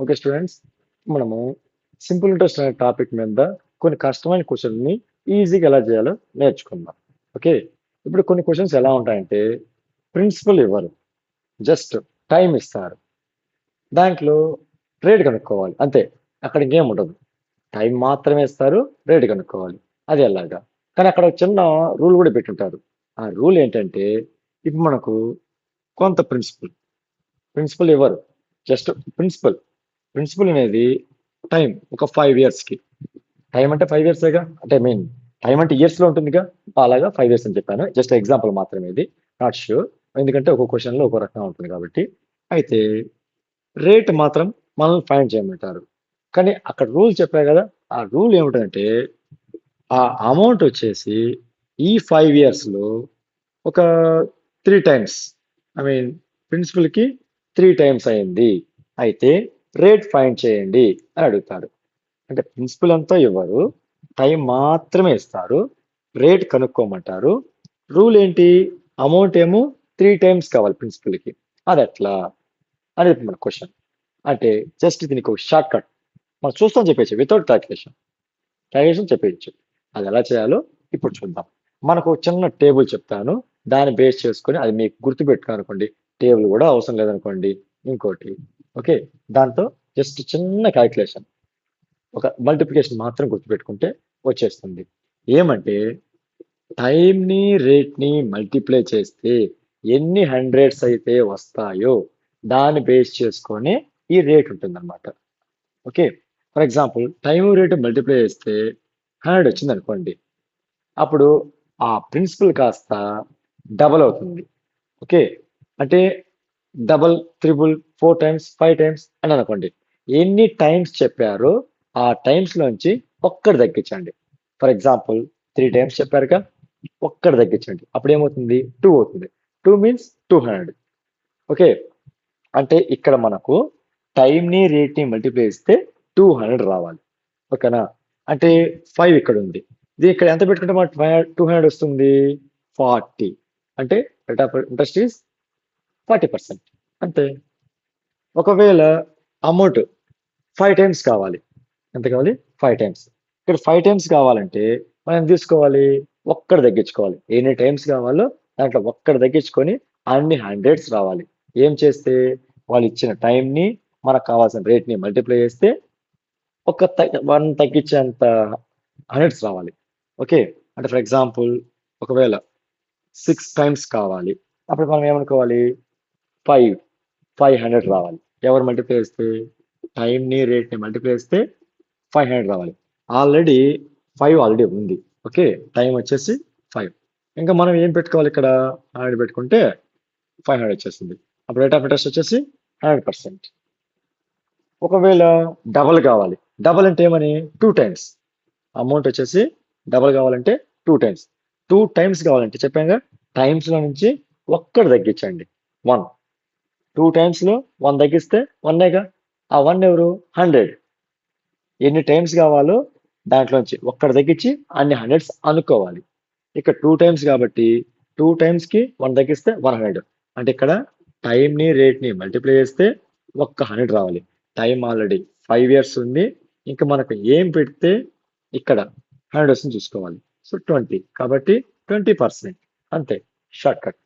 Okay students, మనము simple interest అనే topic మీద కొన్ని కష్టమైన క్వశ్చన్ని ఈజీగా ఎలా చేయాలో నేర్చుకుందాం. ఓకే, ఇప్పుడు కొన్ని క్వశ్చన్స్ ఎలా ఉంటాయంటే ప్రిన్సిపల్ ఇవ్వరు, జస్ట్ టైం ఇస్తారు. దాంట్లో రేట్ కనుక్కోవాలి అంతే. అక్కడ ఇంకేం ఉండదు, టైం మాత్రమే ఇస్తారు, రేట్ కనుక్కోవాలి. అది ఎలాగా? కానీ అక్కడ ఒక చిన్న రూల్ కూడా పెట్టుంటారు. ఆ రూల్ ఏంటంటే ఇప్పుడు మనకు కొంత ప్రిన్సిపల్ ప్రిన్సిపల్ ఇవ్వరు, జస్ట్ ప్రిన్సిపల్ ప్రిన్సిపల్ అనేది టైం ఒక 5 ఇయర్స్కి. టైం అంటే 5 ఇయర్సేగా, అంటే మీన్ టైం అంటే ఇయర్స్లో ఉంటుందిగా. అలాగా 5 ఇయర్స్ అని చెప్పాను, జస్ట్ ఎగ్జాంపుల్ మాత్రమే ఇది. నాట్ ష్యూర్, ఎందుకంటే ఒక్కో క్వశ్చన్లో ఒక్కో రకంగా ఉంటుంది కాబట్టి. అయితే రేట్ మాత్రం మనల్ని ఫైండ్ చేయమంటారు. కానీ అక్కడ రూల్ చెప్పా కదా, ఆ రూల్ ఏమిటంటే ఆ అమౌంట్ వచ్చేసి ఈ 5 ఇయర్స్లో ఒక 3 టైమ్స్, ఐ మీన్ ప్రిన్సిపల్కి 3 టైమ్స్ అయింది. అయితే రేట్ ఫైండ్ చేయండి అని అడుగుతారు. అంటే ప్రిన్సిపల్ అంతా ఇవ్వరు, టైం మాత్రమే ఇస్తారు, రేట్ కనుక్కోమంటారు. రూల్ ఏంటి? అమౌంట్ ఏమో 3 టైమ్స్ కావాలి ప్రిన్సిపల్కి. అది ఎట్లా అనేది మన క్వశ్చన్. అంటే జస్ట్ దీనికి ఒక షార్ట్ కట్ మనం చూస్తాం చెప్పేసి, వితౌట్ క్యాలిక్యులేషన్ చెప్పేయచ్చు. అది ఎలా చేయాలో ఇప్పుడు చూద్దాం. మనకు ఒక చిన్న టేబుల్ చెప్తాను, దాన్ని బేస్ చేసుకొని అది మీకు గుర్తుపెట్టుకోనుకోండి. టేబుల్ కూడా అవసరం లేదనుకోండి, ఇంకోటి. ఓకే, దాంతో జస్ట్ చిన్న క్యాలిక్యులేషన్, ఒక మల్టిప్లికేషన్ మాత్రం గుర్తుపెట్టుకుంటే వచ్చేస్తుంది. ఏమంటే టైంని రేట్ని మల్టిప్లై చేస్తే ఎన్ని హండ్రెడ్స్ అయితే వస్తాయో దాన్ని బేస్ చేసుకొని ఈ రేట్ ఉంటుందన్నమాట. Okay, for example time rate multiply చేస్తే 100 వచ్చింది అనుకోండి, అప్పుడు ఆ ప్రిన్సిపల్ కాస్త డబల్ అవుతుంది. ఓకే, అంటే డబల్, త్రిబుల్, 4 టైమ్స్, 5 టైమ్స్ అని అనుకోండి. ఎన్ని టైమ్స్ చెప్పారో ఆ టైమ్స్ లోంచి ఒక్కటి తగ్గించండి. ఫర్ ఎగ్జాంపుల్ 3 టైమ్స్ చెప్పారుగా, ఒక్కటి తగ్గించండి, అప్పుడు ఏమవుతుంది? 2 అవుతుంది. 2 మీన్స్ 200. ఓకే, అంటే ఇక్కడ మనకు టైంని రేట్ని మల్టిప్లై చేస్తే 200 రావాలి. ఓకేనా? అంటే 5 ఇక్కడ ఉంది, ఇది ఇక్కడ ఎంత పెట్టుకుంటే మనకు 200 వస్తుంది? 40. అంటే రేట్ ఆఫ్ ఇంట్రెస్ట్ ఈస్ 40%. అంతే. ఒకవేళ అమౌంట్ 5 టైమ్స్ కావాలి, ఎంత కావాలి? 5 టైమ్స్. ఇక్కడ 5 టైమ్స్ కావాలంటే మనం ఏం తీసుకోవాలి? ఒక్కటి తగ్గించుకోవాలి. ఎన్ని టైమ్స్ కావాలో దాంట్లో ఒక్కటి తగ్గించుకొని అన్ని హండ్రెడ్స్ రావాలి. ఏం చేస్తే? వాళ్ళు ఇచ్చిన టైంని మనకు కావాల్సిన రేట్ని మల్టిప్లై చేస్తే ఒక 1 తగ్గించేంత హండ్రెడ్స్ రావాలి. ఓకే, అంటే ఫర్ ఎగ్జాంపుల్ ఒకవేళ 6 టైమ్స్ కావాలి, అప్పుడు మనం ఏమనుకోవాలి? 500 రావాలి. ఎవరు మల్టిప్లై చేస్తే? టైంని రేట్ని మల్టిప్లై చేస్తే 500 రావాలి. ఆల్రెడీ 5 ఆల్రెడీ ఉంది. ఓకే, టైం వచ్చేసి 5. ఇంకా మనం ఏం పెట్టుకోవాలి? ఇక్కడ 100 పెట్టుకుంటే 500 వచ్చేసింది. అప్పుడు రేట్ ఆఫ్ ఇంట్రెస్ట్ వచ్చేసి 100%. ఒకవేళ డబల్ కావాలి, డబల్ అంటే ఏమని? 2 టైమ్స్. అమౌంట్ వచ్చేసి డబల్ కావాలంటే 2 టైమ్స్. 2 టైమ్స్ కావాలంటే చెప్పాగా, టైమ్స్ లో నుంచి ఒక్కటి తగ్గించండి, 1. 2 టైమ్స్ లో 1 తగ్గిస్తే 1గా, ఆ 1 ఎవరు? 100. ఎన్ని టైమ్స్ కావాలో దాంట్లోంచి ఒక్కటి తగ్గించి అన్ని హండ్రెడ్స్ అనుకోవాలి. ఇక్కడ 2 టైమ్స్ కాబట్టి 2 టైమ్స్కి 1 తగ్గిస్తే 100. అంటే ఇక్కడ టైంని రేట్ని మల్టిప్లై చేస్తే ఒక్క 100 రావాలి. టైం ఆల్రెడీ 5 ఇయర్స్ ఉంది, ఇంకా మనకు ఏం పెడితే ఇక్కడ 100 వస్తుంది చూసుకోవాలి. సో 20, కాబట్టి 20%. అంతే, షార్ట్ కట్.